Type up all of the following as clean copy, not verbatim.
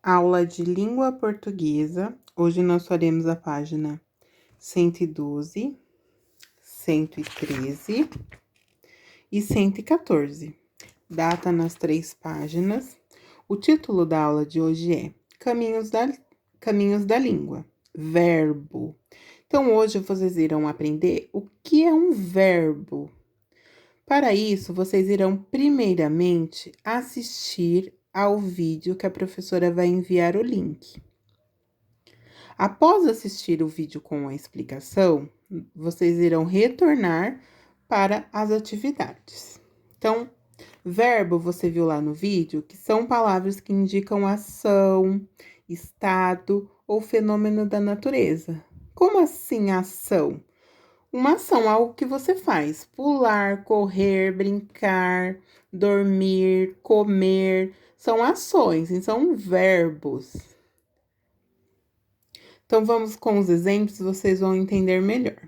Aula de língua portuguesa. Hoje nós faremos a página 112, 113 e 114. Data nas 3 páginas. O título da aula de hoje é Caminhos da Língua. Verbo. Então, hoje vocês irão aprender o que é um verbo. Para isso, vocês irão primeiramente assistir ao vídeo que a professora vai enviar o link. Após assistir o vídeo com a explicação, vocês irão retornar para as atividades. Então, verbo, você viu lá no vídeo, que são palavras que indicam ação, estado ou fenômeno da natureza. Como assim ação? Uma ação, algo que você faz. Pular, correr, brincar, dormir, comer. São ações, e são verbos. Então, vamos com os exemplos, vocês vão entender melhor.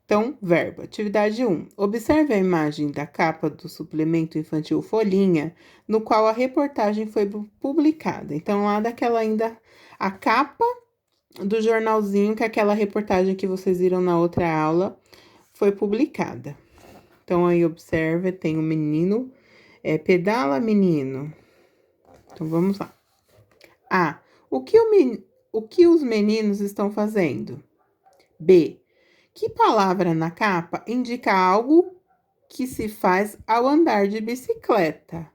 Então, verbo. Atividade 1. Observe a imagem da capa do suplemento infantil Folhinha, no qual a reportagem foi publicada. Então, lá daquela ainda... A capa do jornalzinho, que aquela reportagem que vocês viram na outra aula, foi publicada. Então, aí observe, tem um menino, pedala menino. Então, vamos lá. A. O que os meninos estão fazendo? B. Que palavra na capa indica algo que se faz ao andar de bicicleta?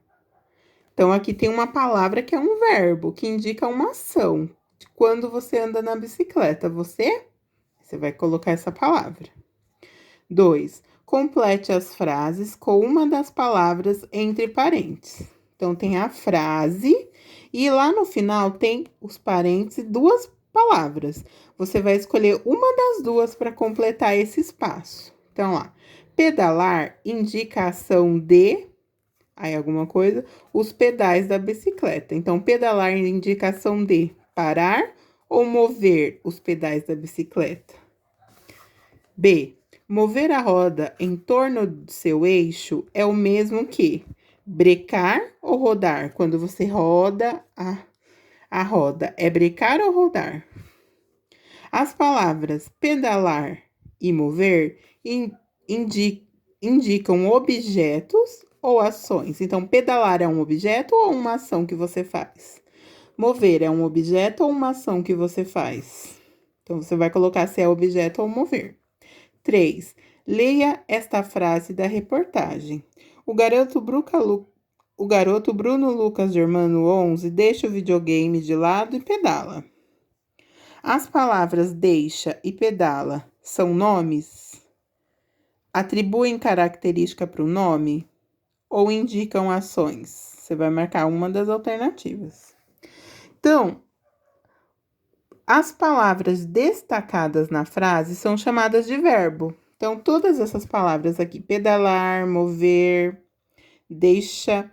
Então, aqui tem uma palavra que é um verbo, que indica uma ação. Quando você anda na bicicleta, você vai colocar essa palavra. 2. Complete as frases com uma das palavras entre parênteses. Então, tem a frase e lá no final tem os parênteses e duas palavras. Você vai escolher uma das duas para completar esse espaço. Então, lá, pedalar indica a ação de... Aí, alguma coisa, os pedais da bicicleta. Então, pedalar é indicação de parar ou mover os pedais da bicicleta. B. Mover a roda em torno do seu eixo é o mesmo que brecar ou rodar. Quando você roda a roda, é brecar ou rodar? As palavras pedalar e mover indicam objetos ou ações. Então, pedalar é um objeto ou uma ação que você faz? Mover é um objeto ou uma ação que você faz? Então, você vai colocar se é objeto ou mover. 3. Leia esta frase da reportagem. O garoto Bruno Lucas Germano 11 deixa o videogame de lado e pedala. As palavras deixa e pedala são nomes? Atribuem característica para o nome? Ou indicam ações? Você vai marcar uma das alternativas. Então, as palavras destacadas na frase são chamadas de verbo. Então, todas essas palavras aqui, pedalar, mover, deixa,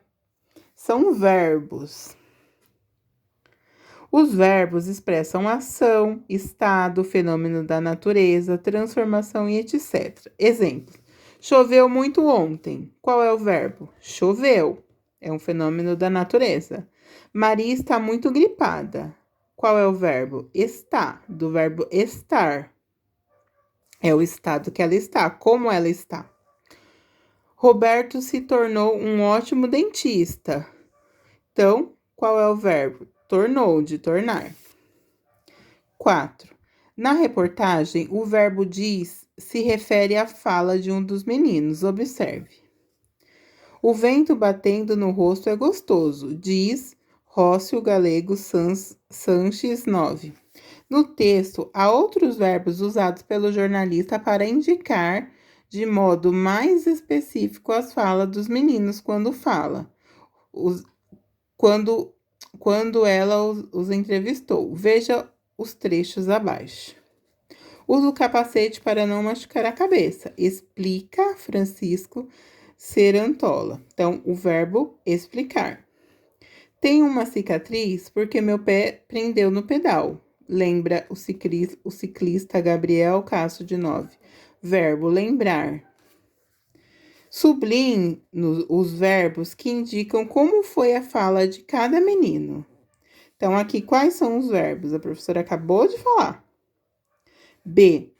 são verbos. Os verbos expressam ação, estado, fenômeno da natureza, transformação e etc. Exemplo: choveu muito ontem. Qual é o verbo? Choveu. É um fenômeno da natureza. Maria está muito gripada. Qual é o verbo? Está, do verbo estar. É o estado que ela está, como ela está. Roberto se tornou um ótimo dentista. Então, qual é o verbo? Tornou, de tornar. 4. Na reportagem, o verbo diz se refere à fala de um dos meninos. Observe. O vento batendo no rosto é gostoso, diz Rócio Galego Sanches 9. No texto, há outros verbos usados pelo jornalista para indicar de modo mais específico as falas dos meninos quando fala. Quando ela os entrevistou. Veja os trechos abaixo. Usa o capacete para não machucar a cabeça. Explica Francisco Cerantola. Então, o verbo explicar. Tenho uma cicatriz porque meu pé prendeu no pedal. Lembra o ciclista Gabriel Castro de 9. Verbo lembrar. Sublinhe os verbos que indicam como foi a fala de cada menino. Então, aqui, quais são os verbos? A professora acabou de falar. B.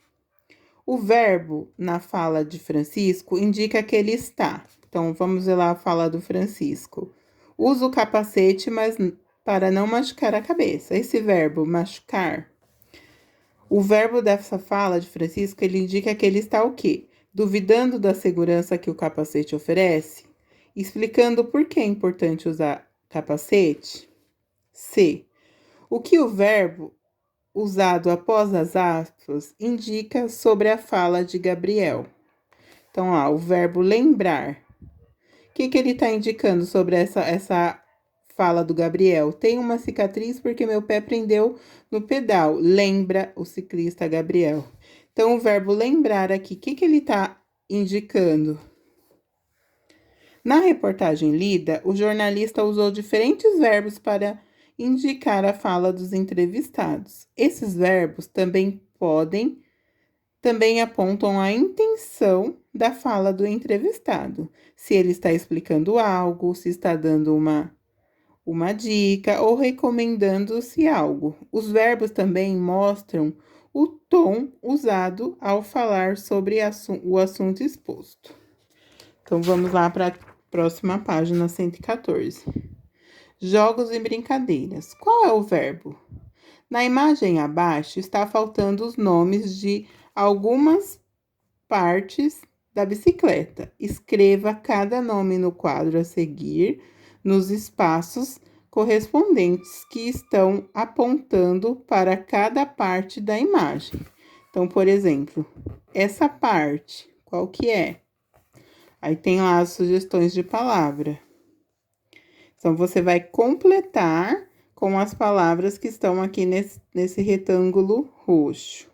O verbo na fala de Francisco indica que ele está. Então, vamos ver lá a fala do Francisco. Usa o capacete, mas para não machucar a cabeça. Esse verbo, machucar. O verbo dessa fala de Francisco, ele indica que ele está o quê? Duvidando da segurança que o capacete oferece? Explicando por que é importante usar capacete? C. O que o verbo usado após as aspas indica sobre a fala de Gabriel? Então, ó, o verbo lembrar. O que ele está indicando sobre essa fala do Gabriel? Tem uma cicatriz porque meu pé prendeu no pedal. Lembra o ciclista Gabriel. Então, o verbo lembrar aqui, o que ele está indicando? Na reportagem lida, o jornalista usou diferentes verbos para indicar a fala dos entrevistados. Esses verbos também apontam a intenção da fala do entrevistado. Se ele está explicando algo, se está dando uma dica ou recomendando-se algo. Os verbos também mostram o tom usado ao falar sobre o assunto exposto. Então, vamos lá para a próxima página, 114. Jogos e brincadeiras. Qual é o verbo? Na imagem abaixo está faltando os nomes de algumas partes da bicicleta. Escreva cada nome no quadro a seguir, nos espaços correspondentes que estão apontando para cada parte da imagem. Então, por exemplo, essa parte, qual que é? Aí tem lá as sugestões de palavra. Então, você vai completar com as palavras que estão aqui nesse retângulo roxo.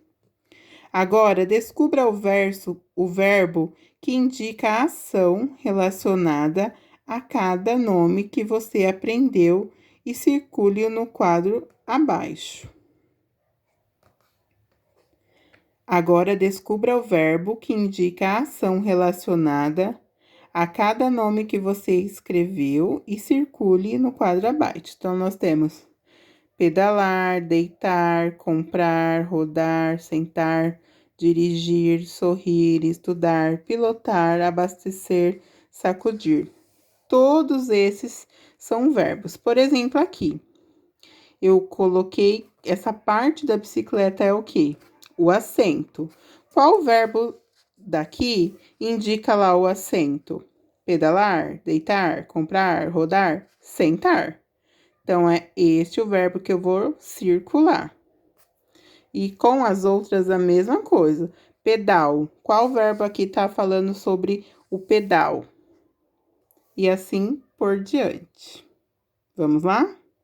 Agora, descubra o verbo que indica a ação relacionada a cada nome que você aprendeu e circule no quadro abaixo. Agora, descubra o verbo que indica a ação relacionada a cada nome que você escreveu e circule no quadro abaixo. Então, nós temos pedalar, deitar, comprar, rodar, sentar, dirigir, sorrir, estudar, pilotar, abastecer, sacudir. Todos esses são verbos. Por exemplo, aqui, eu coloquei essa parte da bicicleta é o quê? O assento. Qual verbo daqui indica lá o assento? Pedalar, deitar, comprar, rodar, sentar. Então, é este o verbo que eu vou circular. E com as outras a mesma coisa. Pedal. Qual verbo aqui está falando sobre o pedal? E assim por diante. Vamos lá?